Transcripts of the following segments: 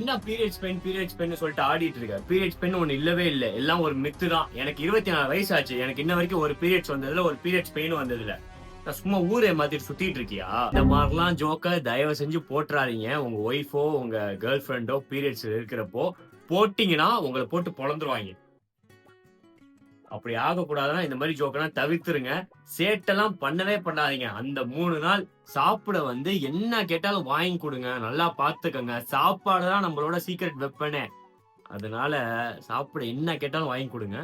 என்ன periods pain சொல்லிட்டு ஆடிட்டு இருக்க? பீரியட்ஸ் பெயின் ஒண்ணு இல்லவே இல்ல. எல்லாம் ஒரு மித்து தான். எனக்கு 24 வயசு ஆச்சு. எனக்கு இன்ன வரைக்கும் ஒரு பீரியட்ஸ் வந்ததுல, ஒரு பீரியட்ஸ் பெயின் வந்ததில்ல. நான் சும்மா ஊரே மாத்திட்டு சுத்திட்டு இருக்கியா? இந்த மாரிலாம் ஜோக்க தயவு செஞ்சு போட்றாதீங்க. உங்க ஒய்ஃபோ, உங்க கேர்ள் ஃபிரெண்டோ பீரியட்ஸ் இருக்கிறப்போ போட்டீங்கன்னா, உங்கள போட்டு பொளந்துருவாய்ங்க. அப்படி ஆகக்கூடாதுன்னா, இந்த மாரி ஜோக்கெல்லாம் தவிர்த்துருங்க. சேட்டெல்லாம் பண்ணவே பண்ணாதீங்க. அந்த 3 நாள் சாப்பிட வந்து என்ன கேட்டாலும் வாங்கி குடுங்க. நல்லா பார்த்துக்கங்க. சாப்பாடு தான் நம்மளோட சீக்ரெட் வெப்பனே. அதனால சாப்பிட என்ன கேட்டாலும் வாங்கி குடுங்க.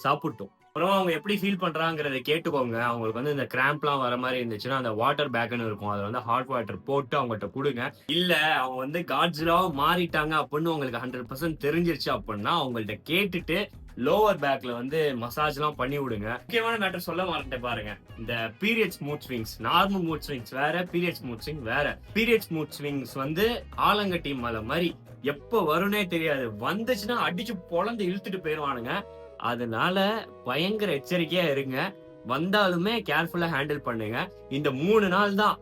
சாப்புட்டும். அப்புறம் அவங்க எப்படி ஃபீல் பண்றாங்கிறத கேட்டுக்கோங்க. அவங்களுக்கு வந்து இந்த கிராம்ப்லாம் வர மாரி இருந்துச்சுன்னா, அந்த வாட்டர் பேக்குன்னு இருக்கும். அதுல வந்து ஹாட் வாட்டர் போட்டு அவங்கட்ட குடுங்க. இல்ல அவங்க வந்து காட்ஸில்லாவா மாறிட்டாங்க அப்படின்னு உங்களுக்கு 100% தெரிஞ்சிருச்சு அப்படின்னா, அவங்கள்ட்ட கேட்டுட்டு லோவர் பேக்ல வந்து மசாஜ்லாம் பண்ணி விடுங்க. முக்கியமான மேட்டர் சொல்ல மறந்துட்டேன் பாருங்க. இந்த periods mood swings, normal mood swings வேற, பீரியட்ஸ் மூட் ஸ்விங் வேற. பீரியட்ஸ் மூட் ஸ்விங்ஸ் வந்து ஆலங்கட்டி மலை மாரி எப்ப வரும்னே தெரியாது. வந்துச்சுன்னா அடிச்சு பொளந்து இழுத்துட்டு போயிருவானுங்க. அதனால பயங்கர எச்சரிக்கையா இருங்க. வந்தாலுமே கேர்ஃபுல்லா ஹேண்டில் பண்ணுங்க. இந்த 3 நாள் தான்.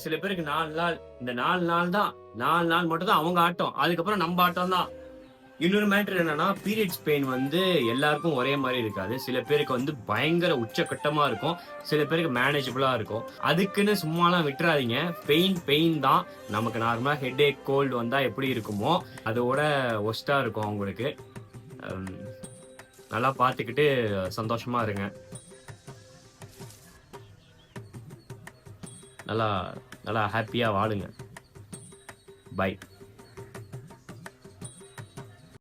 சில பேருக்கு 4 நாள். இந்த 4 நாள் தான். 4 நாள் மட்டும் தான் அவங்க ஆட்டம். அதுக்கப்புறம் நம்ப ஆட்டம் தான். இன்னொரு மேட்டர் என்னன்னா, பீரியட்ஸ் பெயின் வந்து எல்லாருக்கும் ஒரே மாரி இருக்காது. சில பேருக்கு வந்து பயங்கர உச்சகட்டமா இருக்கும். சில பேருக்கு மேனேஜபிளா இருக்கும். அதுக்குன்னு சும்மாலாம் விட்டுறாதீங்க. பெயின் தான். நமக்கு நார்மலா ஹெட்டேக், கோல்டு வந்தா எப்படி இருக்குமோ, அதோட வொர்ஸ்ட்டா இருக்கும் அவங்களுக்கு. ம். நல்லா பார்த்துக்கிட்டு சந்தோஷமா இருங்க. நல்லா நல்லா ஹேப்பியா வாழுங்க. பை.